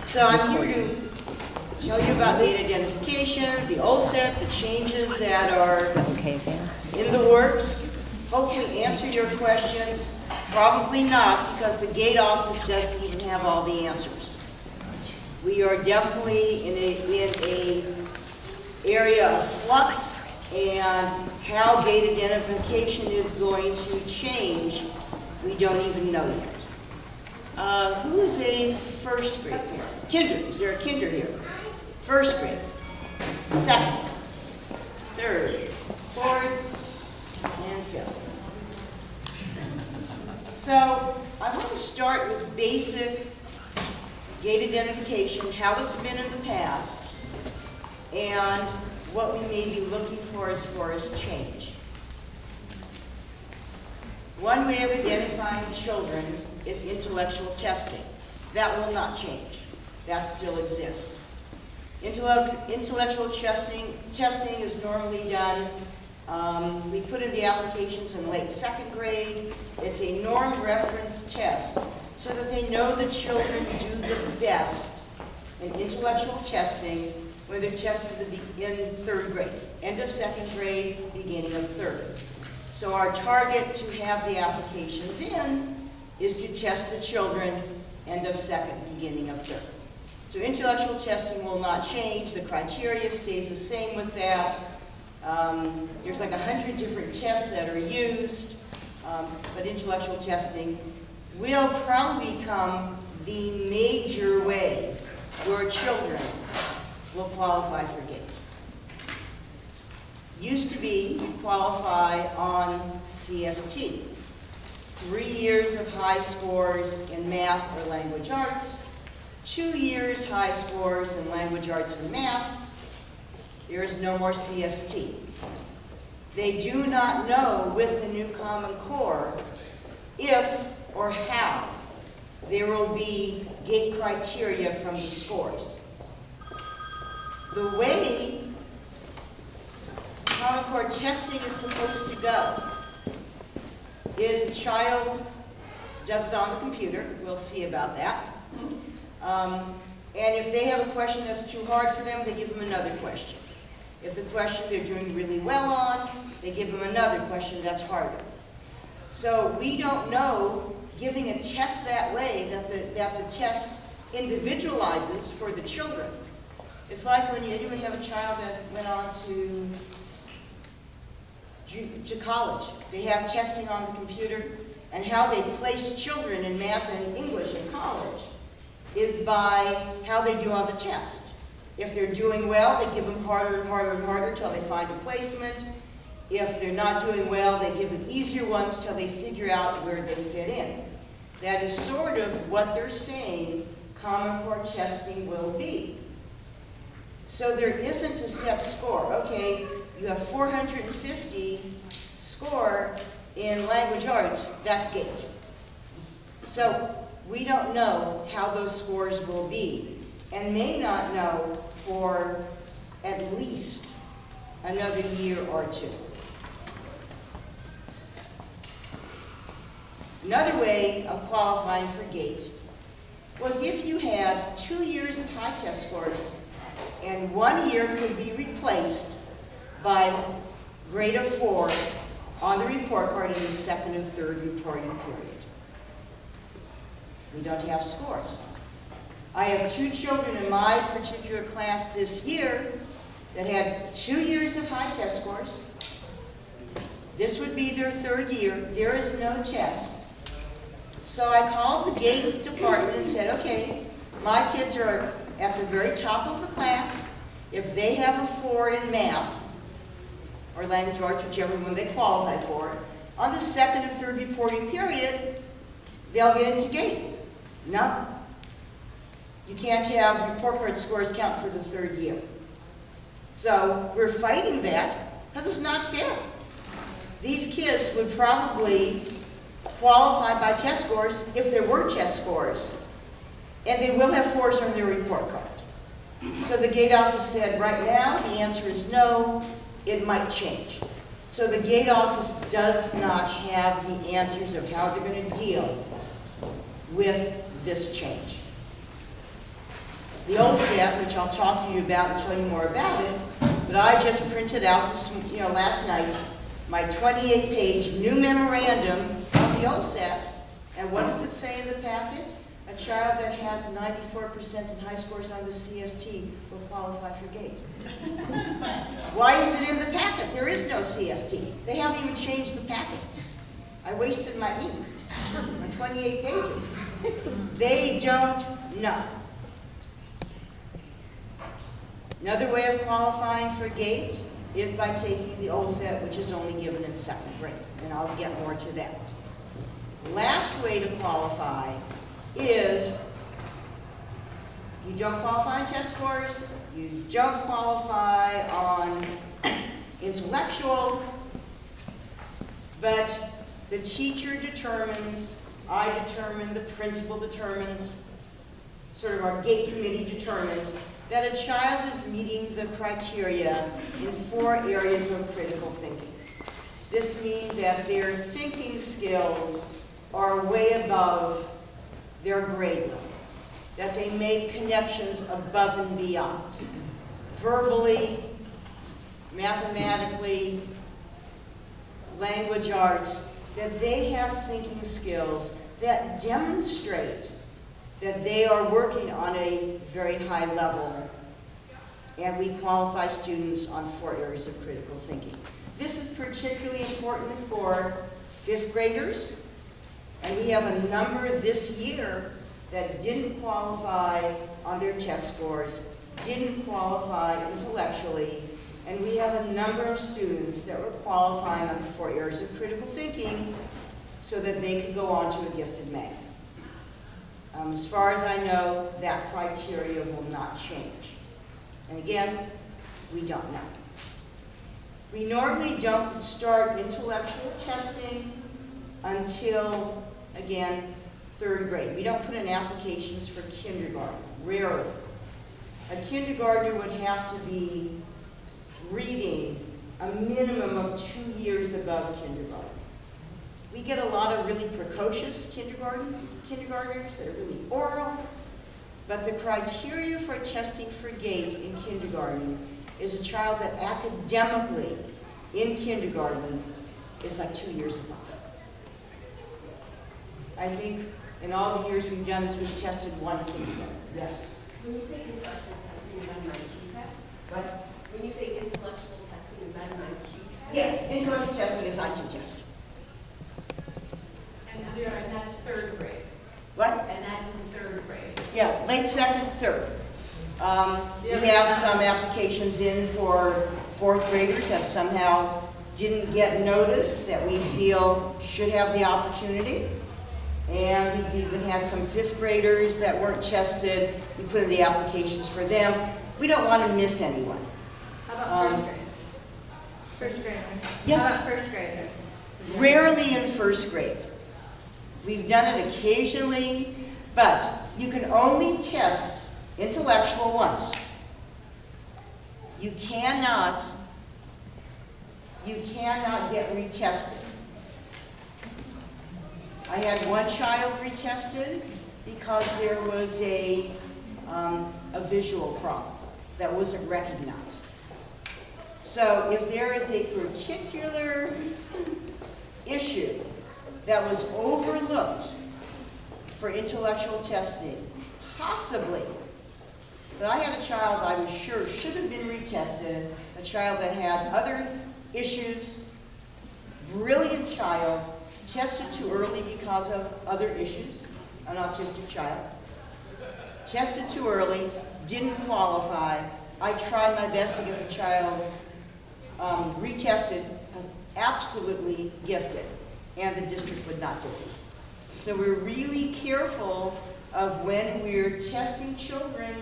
So I'm here to tell you about gate identification, the OLSAT, the changes that are in the works. Hopefully answer your questions. Probably not, because the gate office doesn't even have all the answers. We are definitely in a area of flux, and how gate identification is going to change, we don't even know yet. Who is a first grade here? Kinder. Is there a kinder here? First grade, second, third, fourth, and fifth. So I want to start with basic gate identification, how it's been in the past, and what we may be looking for as far as change. One way of identifying children is intellectual testing. That will not change. That still exists. Intellectual testing is normally done, we put in the applications in late second grade. It's a norm reference test so that they know the children do the best in intellectual testing when they're tested in third grade. End of second grade, beginning of third. So our target to have the applications in is to test the children end of second, beginning of third. So intellectual testing will not change. The criteria stays the same with that. There's like 100 different tests that are used, but intellectual testing will probably become the major way where children will qualify for GATE. Used to be you qualify on CST. 3 years of high scores in math or language arts, 2 years high scores in language arts and math. There is no more CST. They do not know with the new Common Core if or how there will be GATE criteria from the scores. The way Common Core testing is supposed to go is a child does it on the computer. We'll see about that. And if they have a question that's too hard for them, they give them another question. If the question they're doing really well on, they give them another question that's harder. So we don't know, giving a test that way, that the test individualizes for the children. It's like when you have a child that went on to college. They have testing on the computer, and how they place children in math and English in college is by how they do on the test. If they're doing well, they give them harder and harder and harder until they find a placement. If they're not doing well, they give them easier ones till they figure out where they fit in. That is sort of what they're saying Common Core testing will be. So there isn't a set score. Okay, you have 450 score in language arts, that's GATE. So we don't know how those scores will be, and may not know for at least another year or two. Another way of qualifying for GATE was if you had 2 years of high test scores and 1 year could be replaced by grade of 4 on the report card in the second and third reporting period. We don't have scores. I have 2 children in my particular class this year that had 2 years of high test scores. This would be their third year. There is no test. So I called the GATE department and said, okay, my kids are at the very top of the class. If they have a 4 in math, or language arts, whichever one they qualify for, on the second and third reporting period, they'll get into GATE. No. You can't have report card scores count for the third year. So we're fighting that because it's not fair. These kids would probably qualify by test scores if there were test scores, and they will have 4s on their report card. So the GATE office said, right now, the answer is no. It might change. So the GATE office does not have the answers of how they're going to deal with this change. the OLSAT, which I'll talk to you about and tell you more about it, but I just printed out this, last night, my 28-page new memorandum of the OLSAT. And what does it say in the packet? A child that has 94% in high scores on the CST will qualify for GATE. Why is it in the packet? There is no CST. They haven't even changed the packet. I wasted my ink on 28 pages. They don't know. Another way of qualifying for GATE is by taking the OLSAT, which is only given in 2nd grade, and I'll get more to that. Last way to qualify is you don't qualify on test scores, you don't qualify on intellectual, but the teacher determines, I determine, the principal determines, sort of our GATE committee determines that a child is meeting the criteria in 4 areas of critical thinking. This means that their thinking skills are way above their grade level, that they make connections above and beyond, verbally, mathematically, language arts, that they have thinking skills that demonstrate that they are working on a very high level, and we qualify students on 4 areas of critical thinking. This is particularly important for 5th graders, and we have a number this year that didn't qualify on their test scores, didn't qualify intellectually, and we have a number of students that were qualifying on the 4 areas of critical thinking so that they could go on to a gifted mag. As far as I know, that criteria will not change. And again, we don't know. We normally don't start intellectual testing until, again, 3rd grade. We don't put in applications for kindergarten, rarely. A kindergartner would have to be reading a minimum of 2 years above kindergarten. We get a lot of really precocious kindergartners that are really oral, but the criteria for testing for GATE in kindergarten is a child that academically in kindergarten is like 2 years above. I think in all the years we've done this, we've tested 1 kindergarten. Yes? When you say intellectual testing, is that an IQ test? What? When you say intellectual testing, is that an IQ test? Yes, intellectual testing is IQ test. And that's 3rd grade. What? And that's in 3rd grade. Yeah, late 2nd, 3rd. We have some applications in for 4th graders that somehow didn't get noticed that we feel should have the opportunity. And we've even had some 5th graders that weren't tested. We put in the applications for them. We don't want to miss anyone. How about 1st grade? 1st graders? Yes. How about 1st graders? Rarely in 1st grade. We've done it occasionally, but you can only test intellectual once. You cannot get retested. I had one child retested because there was a visual problem that wasn't recognized. So if there is a particular issue that was overlooked for intellectual testing, possibly, but I had a child I was sure should have been retested, a child that had other issues, brilliant child, tested too early because of other issues, an autistic child, tested too early, didn't qualify. I tried my best to get the child retested, was absolutely gifted, and the district would not do it. So we're really careful of when we're testing children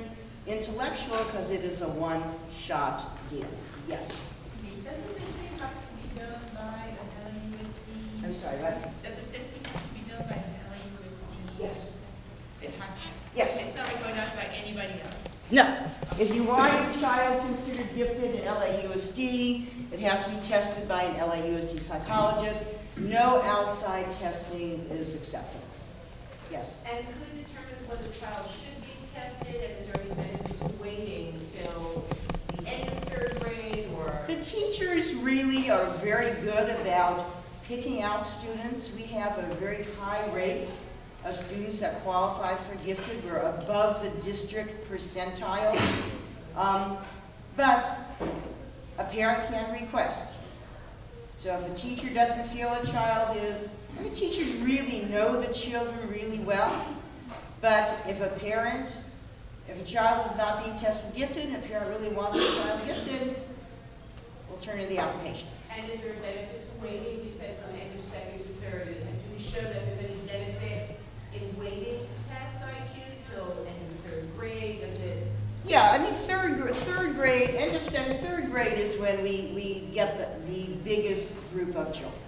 intellectual because it is a one-shot deal. Yes? Doesn't this thing have to be done by an LAUSD? I'm sorry, what? Doesn't this thing have to be done by an LAUSD? Yes. It has to. Yes. It's not going out by anybody else. No. If you want your child considered gifted in LAUSD, it has to be tested by an LAUSD psychologist. No outside testing is acceptable. Yes. And who determines whether the child should be tested, and is there any benefit to waiting till the end of third grade, or? The teachers really are very good about picking out students. We have a very high rate of students that qualify for gifted. We're above the district percentile. But a parent can request. So if a teacher doesn't feel a child is, and the teachers really know the children really well, but if a child is not being tested gifted, and a parent really wants a child gifted, we'll turn in the application. And is there a benefit to waiting, if you said from end of second to third, and do we show that there's any benefit in waiting to test IQ till end of third grade? Does it? Yeah, I mean, third grade, end of third grade is when we get the biggest group of children.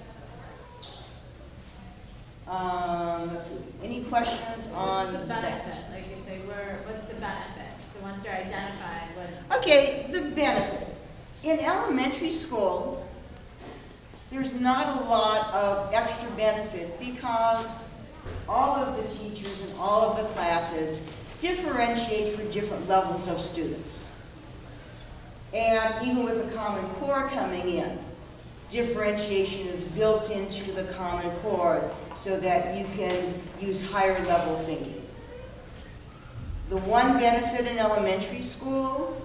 Let's see, any questions on What's the that? benefit? Like if they were, what's the benefit? So once you're identified, what's? Okay, the benefit. In elementary school, there's not a lot of extra benefit because all of the teachers and all of the classes differentiate for different levels of students. And even with the Common Core coming in, differentiation is built into the Common Core so that you can use higher level thinking. The one benefit in elementary school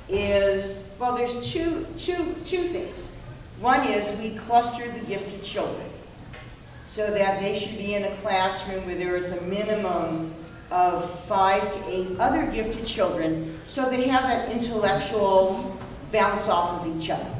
is, well, there's two things. One is we cluster the gifted children so that they should be in a classroom where there is a minimum of 5 to 8 other gifted children, so they have that intellectual bounce off of each other.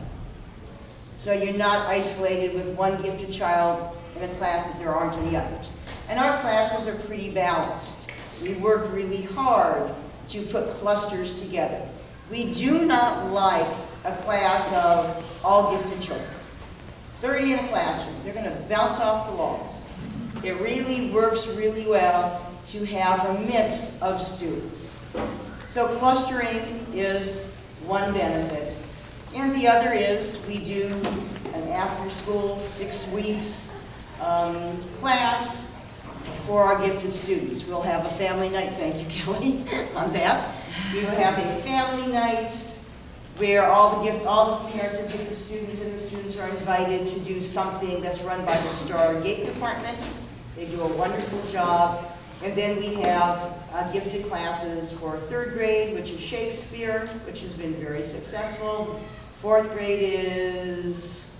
So you're not isolated with one gifted child in a class that there aren't any others. And our classes are pretty balanced. We work really hard to put clusters together. We do not like a class of all gifted children. 30 in a classroom, they're going to bounce off the walls. It really works really well to have a mix of students. So clustering is one benefit. And the other is we do an after-school 6 weeks class for our gifted students. We'll have a family night, thank you Kelly on that. We will have a family night where all the parents of gifted students and the students are invited to do something that's run by the Star Gate Department. They do a wonderful job. And then we have gifted classes for third grade, which is Shakespeare, which has been very successful. Fourth grade is,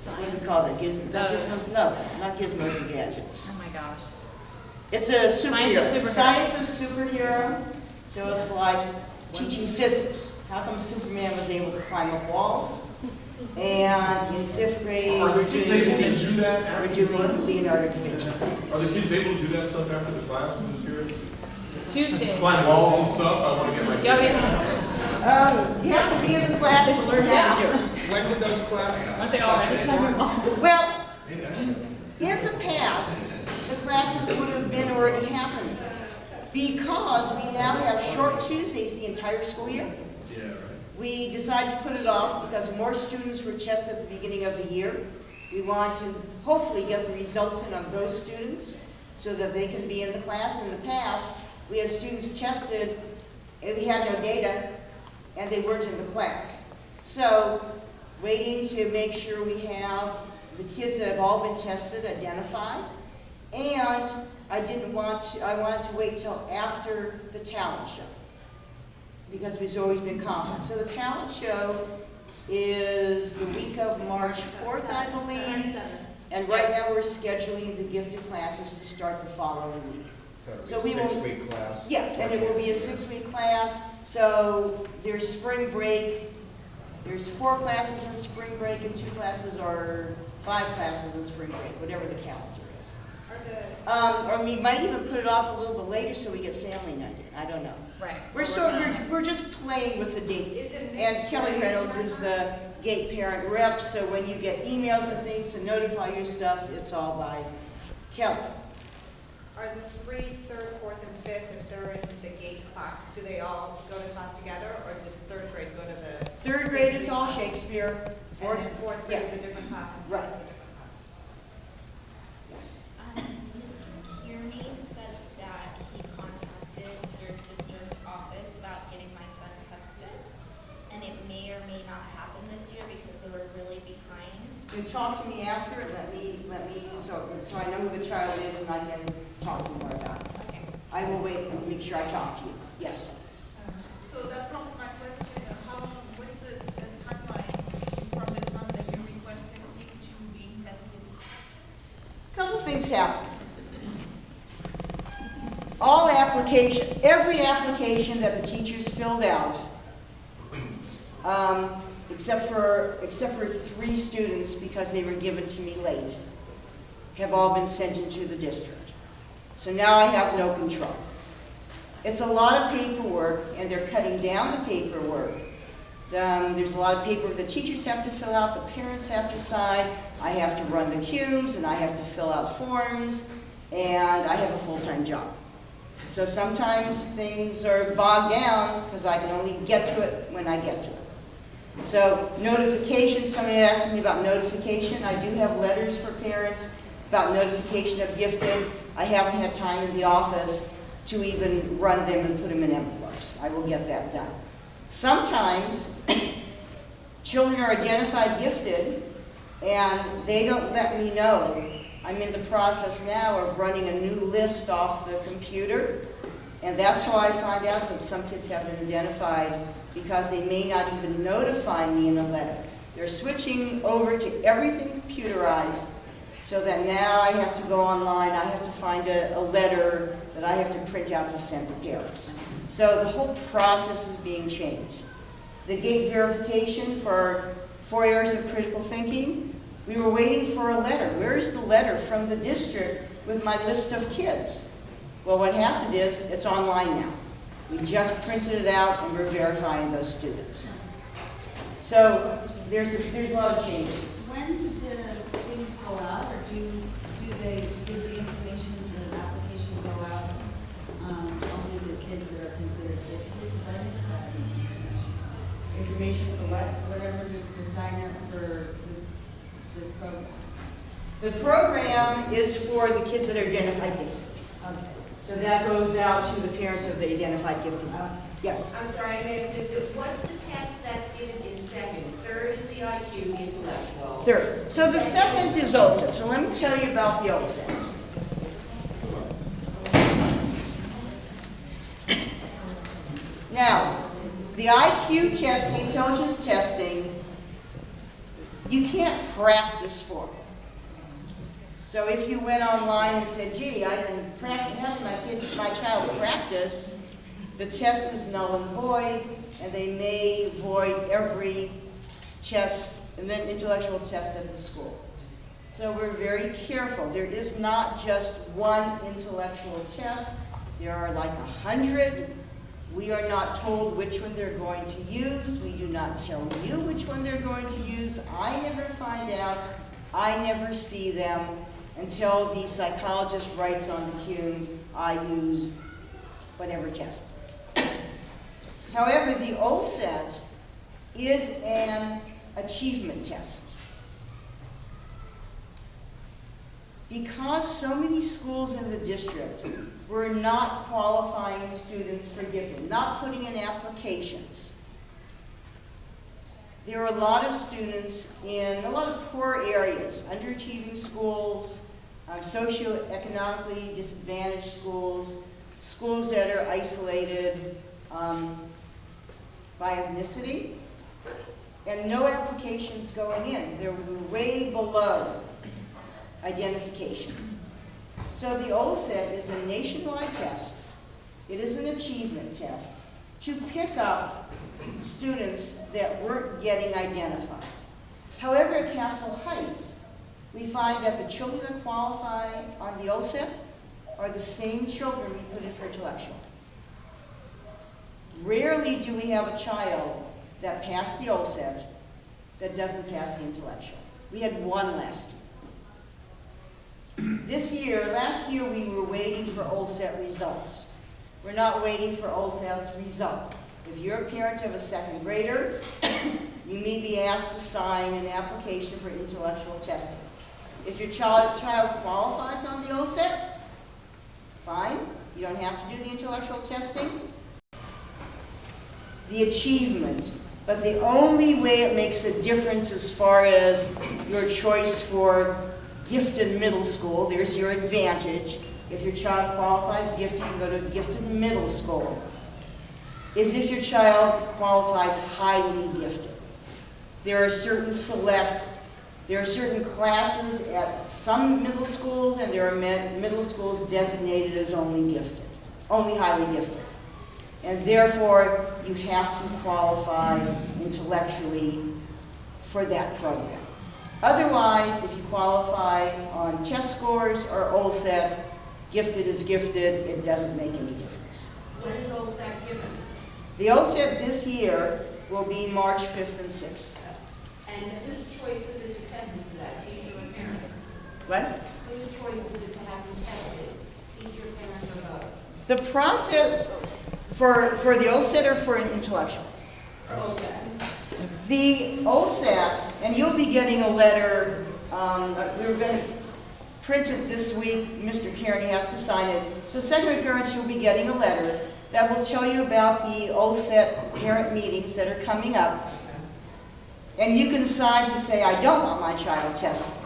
what do we call that? Gizmos? No, not Gizmos and Gadgets. Oh my gosh. It's a superhero. Science of superhero. So it's like teaching physics. How come Superman was able to climb up walls? And in 5th grade, we're doing Da Vinci. We're doing Leonardo da Vinci. Are the kids able to do that stuff after the class in this period? Tuesdays. Climb walls and stuff? I want to get my kids. Yeah. You have to be in the class to learn how to do it. When did those classes? Aren't they already started? Well, in the past, the classes would have been already happening because we now have short Tuesdays the entire school year. Yeah, right. We decided to put it off because more students were tested at the beginning of the year. We want to hopefully get the results in on those students so that they can be in the class. In the past, we had students tested and we had no data and they weren't in the class. So, waiting to make sure we have the kids that have all been tested identified. And I wanted to wait till after the talent show, because we've always been confident. So the talent show is the week of March 4th, I believe. And right now we're scheduling the gifted classes to start the following week. So it'll be a 6-week class. Yeah, and it will be a 6-week class. So there's spring break. There's 4 classes in spring break and 2 classes or 5 classes in spring break, whatever the calendar is. Or we might even put it off a little bit later so we get family night in. I don't know. Right. We're just playing with the dates. And Kelly Reynolds is the gate parent rep, so when you get emails and things to notify your stuff, it's all by Kelly. Are the 3, 3rd, 4th, and 5th, if they're in the gate class, do they all go to class together, or does 3rd grade go to the? 3rd grade is all Shakespeare. And then 4th grade yeah. is a different class, and Right. 5th is a different class. Yes. Mr. Kearney said talk to me after, so I know who the child is and I can talk to you more about it. Okay. I will wait and make sure I talk to you, yes. So that prompts my question, how long, what is the timeline from the time that you request testing to being tested? Couple things happen. Every application that the teachers filled out, except for 3 students because they were given to me late, have all been sent into the district. So now I have no control. It's a lot of paperwork, and they're cutting down the paperwork. There's a lot of paperwork the teachers have to fill out, the parents have to sign, I have to run the cubes, and I have to fill out forms, and I have a full-time job. So sometimes things are bogged down because I can only get to it when I get to it. So notification, somebody asked me about notification. I do have letters for parents about notification of gifting. I haven't had time in the office to even run them and put them in envelopes. I will get that done. Sometimes children are identified gifted and they don't let me know. I'm in the process now of running a new list off the computer, and that's how I find out that some kids have been identified, because they may not even notify me in a letter. They're switching over to everything computerized, so that now I have to go online, I have to find a letter that I have to print out to send to parents. So the whole process is being changed. The gate verification for 4 areas of critical thinking, we were waiting for a letter. Where's the letter from the district with my list of kids? Well, what happened is it's online now. We just printed it out and we're verifying those students. So there's a lot of changes. When did the things go out, or did the information, the application go out, only the kids that are considered gifted? Because I didn't have any Information for what? whatever the sign up for this program. The program is for the kids that are identified gifted. Okay. So that goes out to the parents of the identified gifted. Yes. I'm sorry, I may have missed it. What's the test that's given in second? Third is the IQ, the intellectual. Third. So the second is OLSAT. So let me tell you about the OLSAT. Now, the IQ testing, intelligence testing, you can't practice for it. So if you went online and said, gee, I didn't have my child practice, the test is null and void, and they may void every test and then intellectual test at the school. So we're very careful. There is not just one intellectual test. There are like 100. We are not told which one they're going to use. We do not tell you which one they're going to use. I never find out. I never see them until the psychologist writes on the cue, I used whatever test. However, the OLSAT is an achievement test. Because so many schools in the district were not qualifying students for gifting, not putting in applications, there are a lot of students in a lot of poor areas, underachieving schools, socioeconomically disadvantaged schools, schools that are isolated by ethnicity, and no applications going in. They're way below identification. So the OLSAT is a nationwide test. It is an achievement test to pick up students that weren't getting identified. However, at Castle Heights, we find that the children that qualify on the OLSAT are the same children we put in for intellectual. Rarely do we have a child that passed the OLSAT that doesn't pass the intellectual. We had one last year. Last year we were waiting for OLSAT results. We're not waiting for OLSAT's results. If you're a parent of a second grader, you may be asked to sign an application for intellectual testing. If your child qualifies on the OLSAT, fine. You don't have to do the intellectual testing. The achievement But the only way it makes a difference as far as your choice for gifted middle school, there's your advantage. If your child qualifies gifted, you can go to gifted middle school. Is if your child qualifies highly gifted. There are certain classes at some middle schools, and there are middle schools designated as only gifted, only highly gifted. And therefore, you have to qualify intellectually for that program. Otherwise, if you qualify on test scores or OLSAT, gifted is gifted, it doesn't make any difference. When is OLSAT given? The OLSAT this year will be March 5th and 6th. And whose choice is it to test for that, teacher or parents? What? Whose choice is it to have them tested, teacher, parent, or both? The process for the OLSAT or for an intellectual? OLSAT. The OLSAT, and you'll be getting a letter, we were going to print it this week, Mr. Kearney has to sign it. So secondary parents, you'll be getting a letter that will tell you about the OLSAT parent meetings that are coming up. And you can decide to say, I don't want my child tested.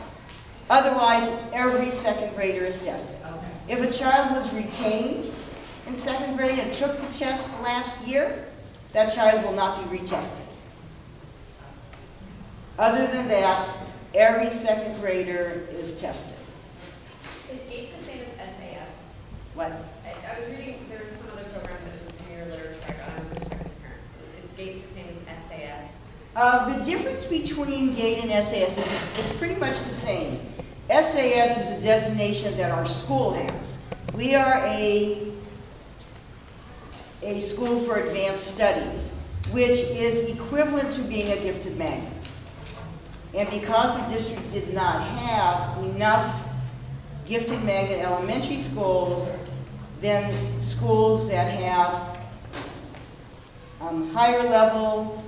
Otherwise, every second grader is tested. Okay. If a child was retained in second grade and took the test last year, that child will not be retested. Other than that, every second grader is tested. Is GATE the same as SAS? What? I was reading, there was some other program that was in your literature on prospective parent. Is GATE the same as SAS? The difference between GATE and SAS is pretty much the same. SAS is a designation that our school has. We are a school for advanced studies, which is equivalent to being a gifted magnet. And because the district did not have enough gifted magnet elementary schools, then schools that have higher level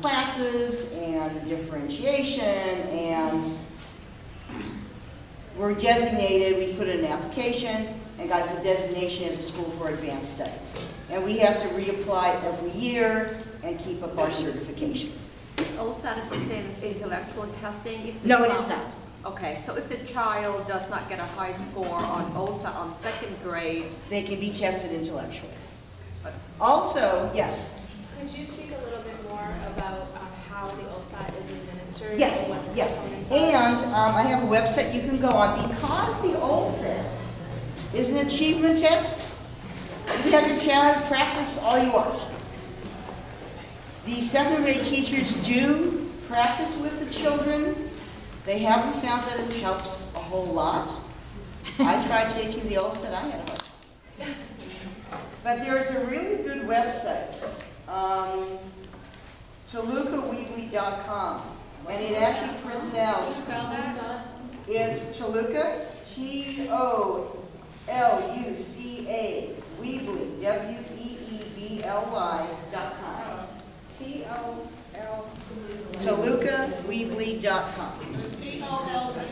classes and differentiation and were designated, we put in an application and got the designation as a school for advanced studies. And we have to reapply every year and keep up our certification. OLSAT is the same as intellectual testing? If the No, it is child- not. Okay, so if the child does not get a high score on OLSAT on second grade, They can be tested intellectually. Also, yes, Could you speak a little bit more about how the OLSAT is administered? yes, and what the yes. components are? And I have a website you can go on. Because the OLSAT is an achievement test, you can have your child practice all you want. The second grade teachers do practice with the children. They haven't found that it helps a whole lot. I tried taking the OLSAT, I had a hard time. But there's a really good website, TolucaWeebly.com, and it actually prints out. Spell that? It's Toluca, T-O-L-U-C-A, Weebly, W-E-E-B-L-Y.com. T-O-L. TolucaWeebly.com. T-O-L-U.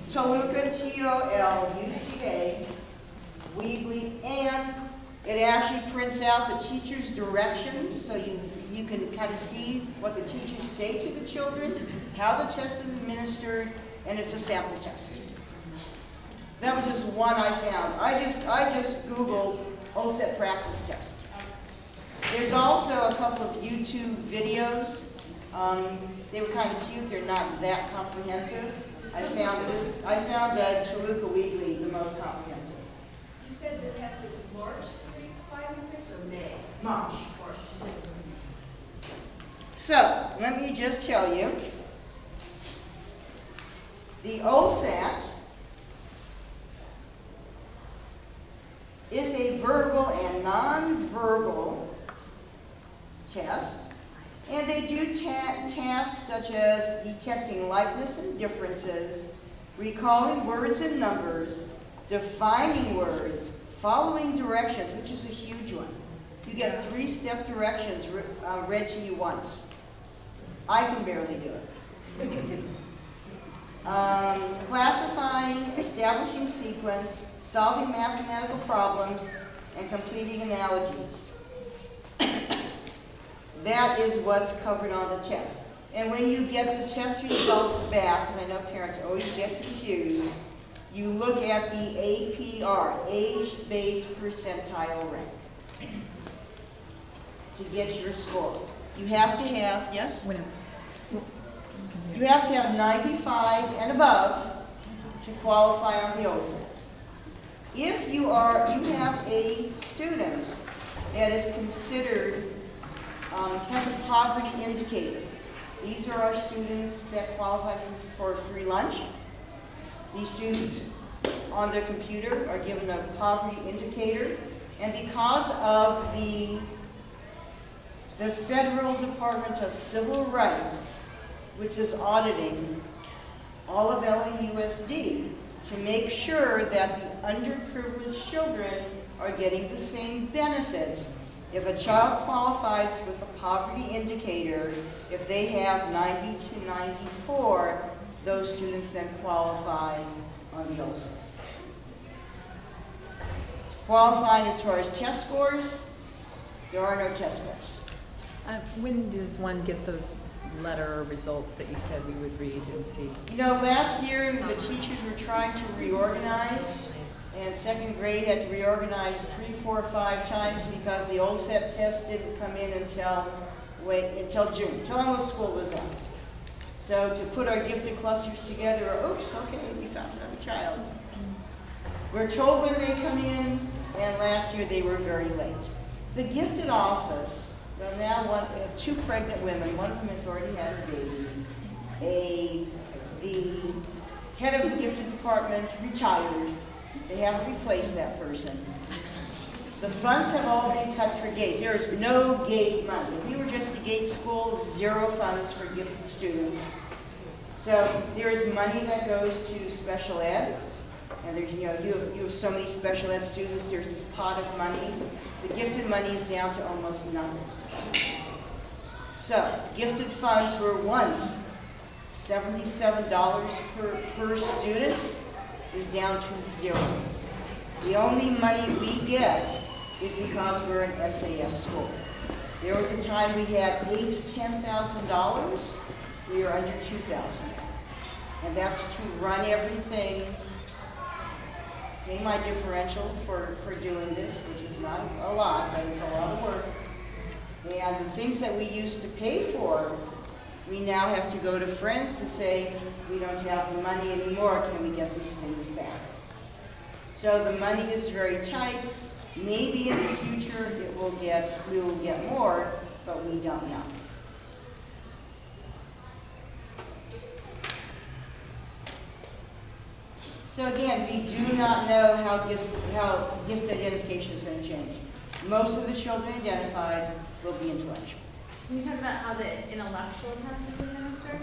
Toluca, T-O-L-U-C-A, Weebly, and it actually prints out the teacher's directions, so you can kind of see what the teachers say to the children, how the test is administered, and it's a sample test. That was just one I found. I just Googled OLSAT practice test. There's also a couple of YouTube videos. They were kind of cute. They're not that comprehensive. I found the Toluca Weekly the most comprehensive. You said the test is March 3, 5, and 6, or May? March. March. So, let me just tell you, the OLSAT is a verbal and non-verbal test, and they do tasks such as detecting likeness and differences, recalling words and numbers, defining words, following directions, which is a huge one. You get 3-step directions read to you once. I can barely do it. Classifying, establishing sequence, solving mathematical problems, and completing analogies. That is what's covered on the test. And when you get the test results back, because I know parents always get confused, you look at the APR, age-based percentile rank, to get your score. You have to have, yes? You have to have 95 and above to qualify on the OLSAT. If you have a student that is considered, has a poverty indicator. These are our students that qualify for free lunch. These students on their computer are given a poverty indicator, and because of the Federal Department of Civil Rights, which is auditing all of LAUSD to make sure that the underprivileged children are getting the same benefits. If a child qualifies with a poverty indicator, if they have 90 to 94, those students then qualify on the OLSAT. Qualifying as far as test scores, there are no test scores. When does one get those letter results that you said we would read and see? You know, last year the teachers were trying to reorganize, and second grade had to reorganize 3, 4, 5 times because the OLSAT test didn't come in until June, until almost school was out. So to put our gifted clusters together, oops, okay, we found another child. We're told when they come in, and last year they were very late. The gifted office, well now 2 pregnant women, one of them has already had her baby. The head of the gifted department retired. They haven't replaced that person. The funds have all been cut for GATE. There is no GATE money. If we were just a GATE school, 0 funds for gifted students. So there is money that goes to special ed. And there's, you have so many special ed students, there's this pot of money. The gifted money is down to almost nothing. So gifted funds were once $77 per student, is down to 0. The only money we get is because we're an SAS school. There was a time we had $8,000 to $10,000. We are under $2,000. And that's to run everything, pay my differential for doing this, which is not a lot, but it's a lot of work. And the things that we used to pay for, we now have to go to friends and say, we don't have the money anymore, can we get these things back? So the money is very tight. Maybe in the future we will get more, but we don't know. So again, we do not know how gift identification is going to change. Most of the children identified will be intellectual. Can you talk about how the intellectual test is administered?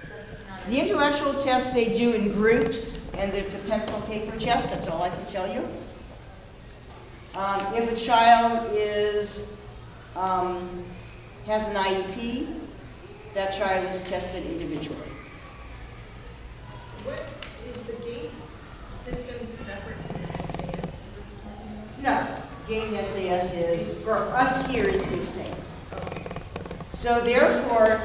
That's not The intellectual test they do in groups, and it's a pencil and paper test, that's all I can tell you. If a child has an IEP, that child is tested individually. What is the GATE system separate from the SAS? No, GATE and SAS is, for us here, is the same. So therefore,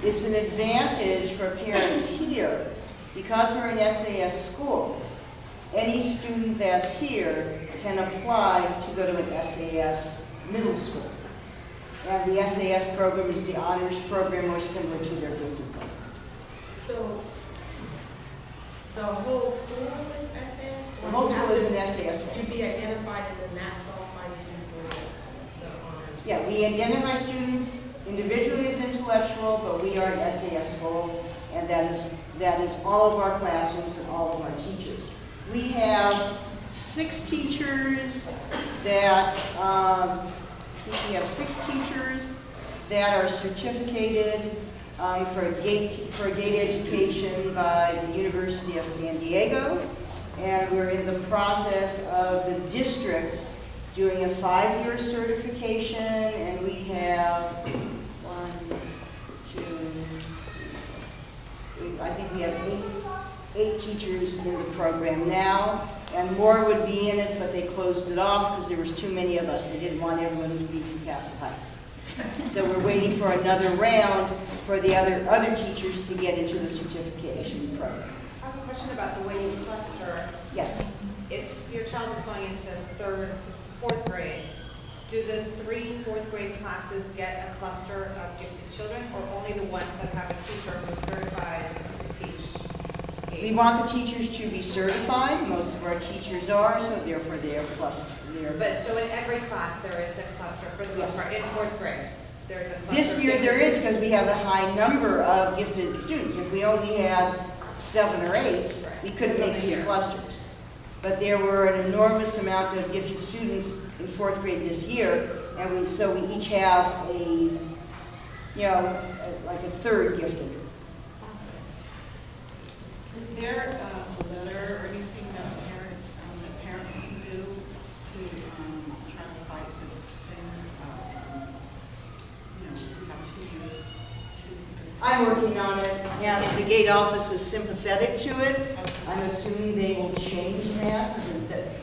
it's an advantage for parents here, because we're an SAS school. Any student that's here can apply to go to an SAS middle school. And the SAS program is the honors program, or similar to their gifted program. So the whole school is SAS? The whole school is an SAS To school. be identified and then that qualifies you for the honors? Yeah, we identify students individually as intellectual, but we are an SAS school, and that is all of our classrooms and all of our teachers. We have 6 teachers that, I think we have 6 teachers that are certificated for GATE education by the University of San Diego, and we're in the process of the district doing a 5-year certification, and we have 1, 2, I think we have 8 teachers in the program now, and more would be in it, but they closed it off because there was too many of us. They didn't want everyone to be from Castle Heights. So we're waiting for another round for the other teachers to get into the certification program. I have a question about the way you cluster. Yes. If your child is going into fourth grade, do the 3 fourth grade classes get a cluster of gifted children, or only the ones that have a teacher who's certified to teach? We want the teachers to be certified. Most of our teachers are, so therefore they are clustered. But so in every class, there is a cluster for the most Yes. part, in fourth grade, there's a cluster. This year there is, because we have a high number of gifted students. If we only had 7 or 8, we couldn't make 3 clusters. But there were an enormous amount of gifted students in 4th grade this year, and so we each have like a third gifted. Is there a letter or anything that parents can do to try to fight this thing? We have 2 years to consider. I'm working on it, and the gate office is sympathetic to it. I'm assuming they will change that.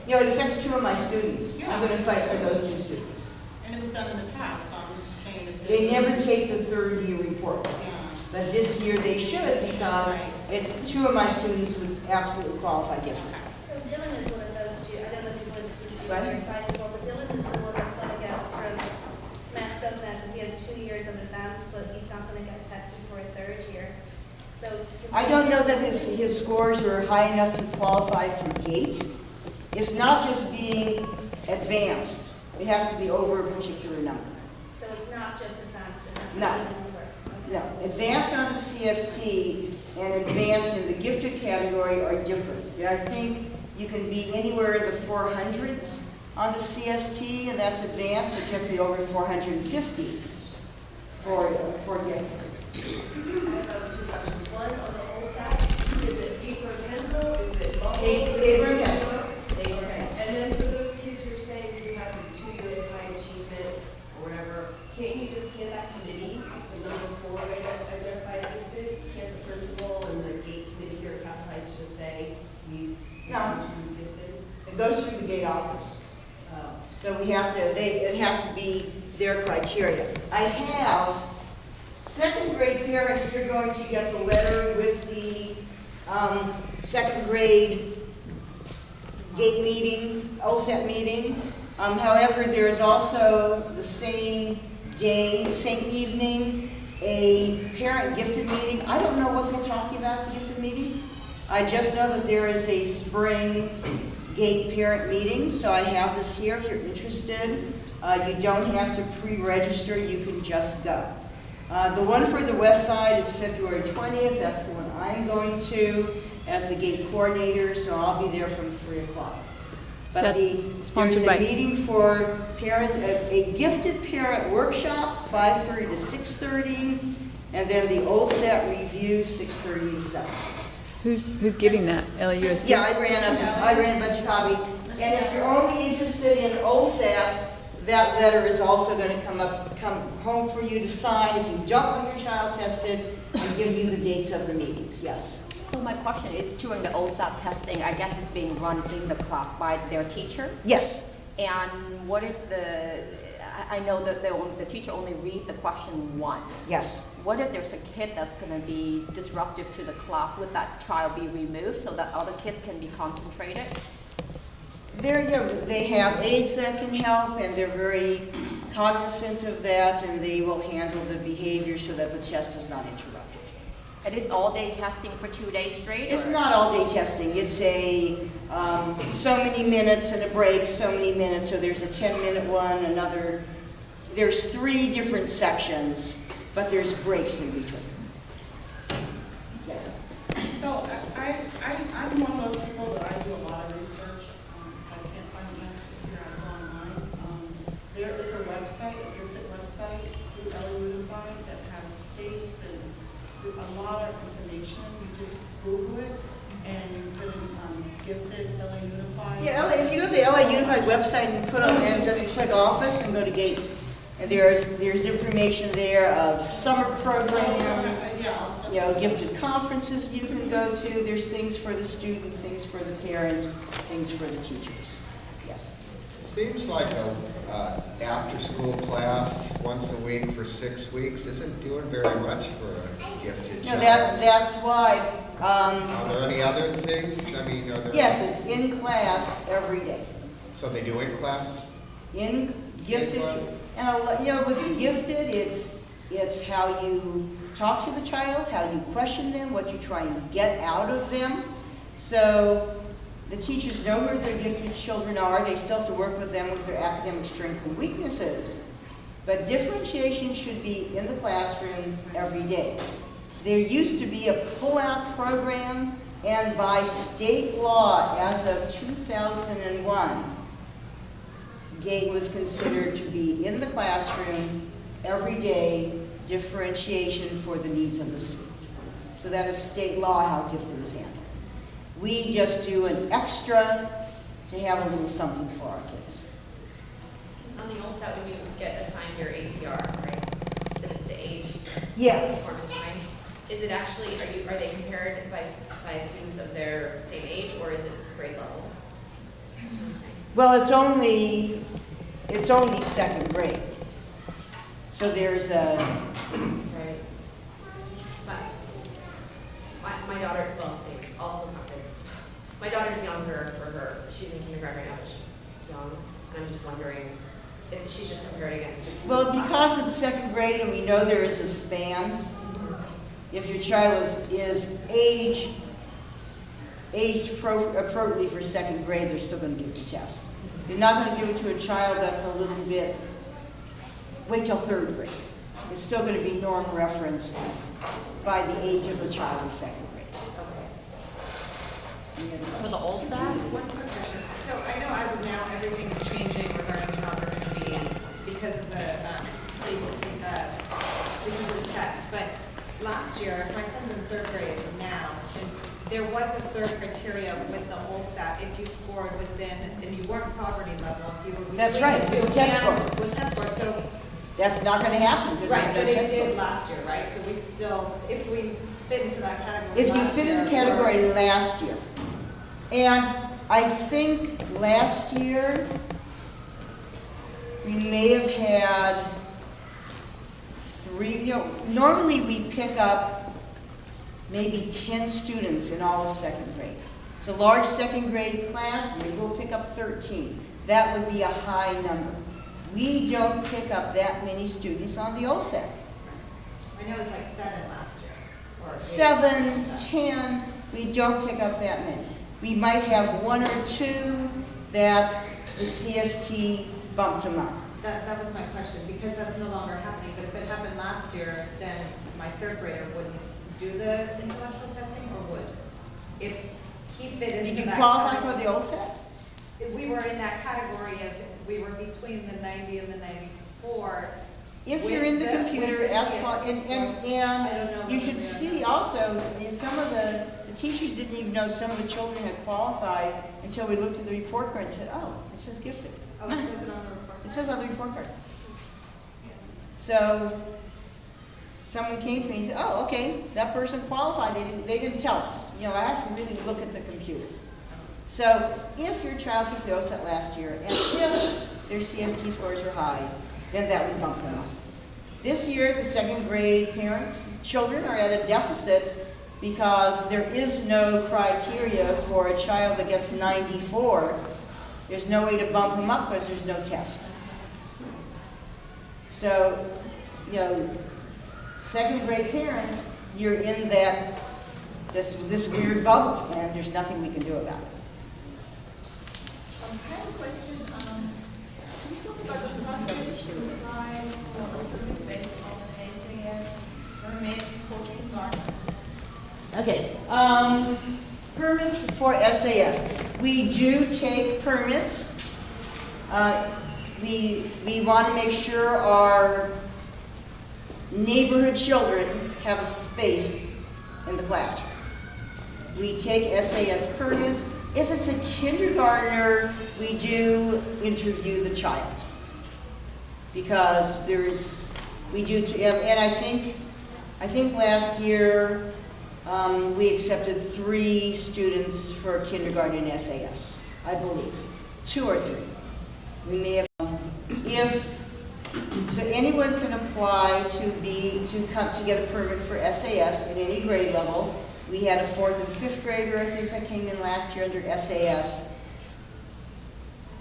It affects 2 of my students. I'm going to fight for those 2 students. And it was done in the past, so I'm just saying if They there's. never take the 3rd year report. But this year they should, because 2 of my students would absolutely qualify gifted. So Dylan is one of those 2, I don't know if he's one of the 2 students Right. you're fighting for, but Dylan is the one that's going to get sort of messed up now because he has 2 years in advance, but he's not going to get tested for a 3rd year. So I don't know that his scores are high enough to qualify for GATE. It's not just being advanced. It has to be over a particular number. So it's not just advanced, it has No. to be over. Okay. No, advanced on the CST and advanced in the gifted category are different. I think you can be anywhere in the 400s on the CST, and that's advanced, but you have to be over 450 for gifted. I have 2 questions. One, on the OLSAT, is it paper and pencil? Is it bubbles? Paper and pencil. Paper and pencil. And then for those kids you're saying you have 2 years of high achievement or whatever, can't that committee, the number 4 right, identifies gifted? Can't the principal and the gate committee here at Castle Heights just say, we decided you gifted? It goes through the gate office. Oh. So we have to, it has to be their criteria. I have 2nd grade parents, you're going to get the letter with the 2nd grade gate meeting, OLSAT meeting. However, there is also the same day, same evening, a parent gifted meeting. I don't know what they're talking about, the gifted meeting. I just know that there is a spring gate parent meeting, so I have this here if you're interested. You don't have to pre-register, you can just go. The one for the west side is February 20th. That's the one I'm going to as the gate coordinator, so I'll be there from 3 o'clock. But That's sponsored there's by- a meeting for parents, a gifted parent workshop, 5:30 to 6:30, and then the OLSAT review, 6:30 to 7. Who's giving that? LUSD? Yeah, I ran a bunch of copies. And if you're only interested in OLSAT, that letter is also going to come home for you to sign if you don't want your child tested, and give you the dates of the meetings, yes. So my question is, during the OLSAT testing, I guess it's being run in the class by their teacher? Yes. And what if I know that the teacher only read the question once? Yes. What if there's a kid that's going to be disruptive to the class? Would that child be removed so that other kids can be concentrated? They have aides that can help, and they're very cognizant of that, and they will handle the behavior so that the test is not interrupted. It is all-day testing for 2 days straight? It's or? not all-day testing. It's a so many minutes and a break, so many minutes. So there's a 10-minute one, another. There's 3 different sections, but there's breaks in between. Yes. So I'm one of those people that I do a lot of research. If I can't find an answer here, I go online. There is a website, a gifted website through LA Unified that has dates and a lot of information. You just Google it and you put in gifted LA Unified. Yeah, if you go to the LA Unified website and put on and just click office and go to gate, and there's information there of summer programs, gifted conferences you can go to. There's things for the student, things for the parent, things for the teachers. Yes. seems like a after-school class once a week for 6 weeks isn't doing very much for a gifted No, child. that's why, Are there any other things? I mean, are there? yes, it's in class every day. So they do in class? In gifted, class? and with gifted, it's how you talk to the child, how you question them, what you try and get out of them. So the teachers know where their gifted children are. They still have to work with them with their academic strengths and weaknesses. But differentiation should be in the classroom every day. There used to be a pull-out program, and by state law, as of 2001, GATE was considered to be in the classroom every day, differentiation for the needs of the student. So that is state law how gifted is handled. We just do an extra to have a little something for our kids. On the OLSAT, when you get assigned your APR, right, so it's the age Yeah. performance time, is it actually, are they compared by students of their same age, or is it grade level? Well, it's only second grade. So there's a, Right. My daughter, well, all the time. My daughter's younger for her. She's in kindergarten right now, but she's young. And I'm just wondering if she's just compared against the. well, because it's second grade and we know there is a span, if your child is aged appropriately for second grade, they're still going to give the test. You're not going to give it to a child that's a little bit, wait till third grade. It's still going to be norm referenced by the age of the child in second grade. For the OLSAT? One quick question. So I know as of now, everything is changing regarding how they're going to be because of the because of the test. But last year, my son's in third grade now, and there was a third criteria with the OLSAT if you scored within, and you weren't poverty level, if you were between That's right, the two with test and score. with test score. So That's not going to happen because right, there's but no it test did score. last year, right? So we still, if we fit into that category. If you last fit in year, the category last year, and I think last year we may have had normally we pick up maybe 10 students in all of second grade. It's a large second grade class, maybe we'll pick up 13. That would be a high number. We don't pick up that many students on the OLSAT. I know it was like 7 last year. Or 7, 10, we don't pick up that many. We might have 1 or 2 that the CST bumped them up. That was my question, because that's no longer happening, but if it happened last year, then my third grader wouldn't do the intellectual testing, or would? If he fit into that. Did you qualify for the OLSAT? We were in that category of, we were between the 90 and the 94. If you're in the computer, ask, I don't and know you whether should we are see not. also, some of the teachers didn't even know some of the children had qualified until we looked at the report card and said, oh, it says gifted. Oh, it says it on the report. It says on the report card. So, someone came to me and said, oh, okay, that person qualified, they didn't tell us. I have to really look at the computer. So, if your child took the OSAT last year, and if their CST scores are high, then that would bump them up. This year, the second grade children are at a deficit because there is no criteria for a child that gets 94. There's no way to bump them up because there's no test. So, second grade parents, you're in this weird bubble, and there's nothing we can do about it. I have a question, can you talk about the process to apply for open based on the SAS permits for kindergarten? Okay, permits for SAS. We do take permits. We want to make sure our neighborhood children have a space in the classroom. We take SAS permits. If it's a kindergartner, we do interview the child. Because and I think last year we accepted 3 students for kindergarten in SAS, I believe, 2 or 3. We may have, so anyone can apply to get a permit for SAS at any grade level. We had a 4th and 5th grader, I think, that came in last year under SAS.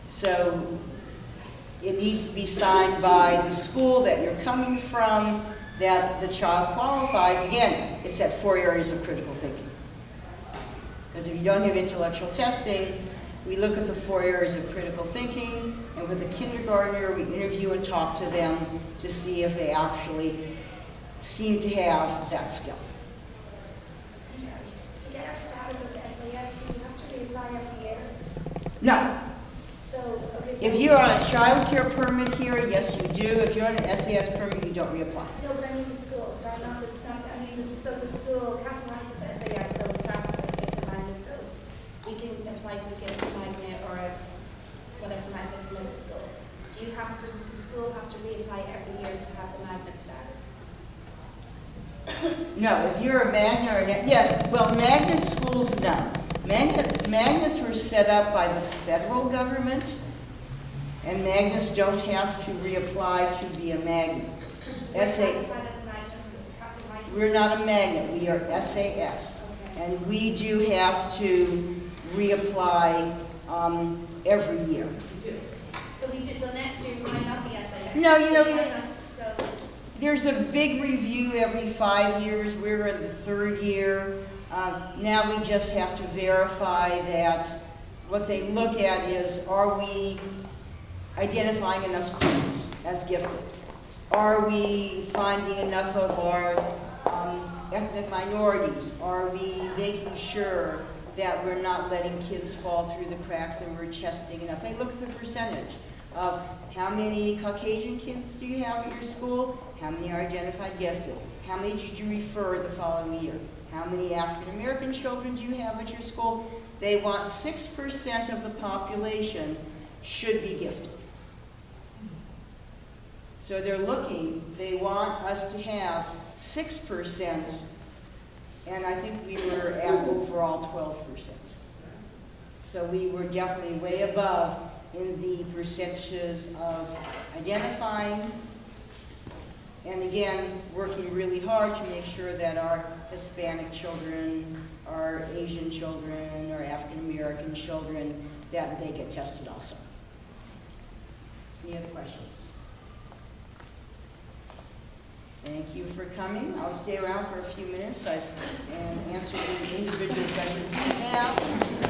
So it needs to be signed by the school that you're coming from, that the child qualifies. Again, it's that 4 areas of critical thinking. Because if you don't have intellectual testing, we look at the 4 areas of critical thinking, and with a kindergartner, we interview and talk to them to see if they actually seem to have that skill. I'm sorry, to get our status as SAS, do we have to reapply every year? No. So, okay, so. If you're on a child care permit here, yes, you do. If you're on an SAS permit, you don't reapply. No, but I mean the school, sorry, so the school classifies as SAS, so it's classes like gift magnet, so we can apply to a gift magnet or a whatever magnet from the school. Does the school have to reapply every year to have the magnet status? No, if you're a magnet or yes, well, magnet schools, no. Magnets were set up by the federal government, and magnets don't have to reapply to be a magnet. We're classified as a magnet school, classified as. We're not a magnet, we are SAS. Okay. And we do have to reapply every year. So we do, so next year we might not be SAS. No, you know, So, there's a big review every 5 years. We're in the 3rd year. Now we just have to verify that what they look at is, are we identifying enough students as gifted? Are we finding enough of our ethnic minorities? Are we making sure that we're not letting kids fall through the cracks and we're testing enough? They look at the percentage of how many Caucasian kids do you have at your school? How many are identified gifted? How many did you refer the following year? How many African American children do you have at your school? They want 6% of the population should be gifted. So they're looking, they want us to have 6%, and I think we were at overall 12%. So we were definitely way above in the percentages of identifying, and again, working really hard to make sure that our Hispanic children, our Asian children, our African American children, that they get tested also. Any other questions? Thank you for coming. I'll stay around for a few minutes and answer any individual questions you have.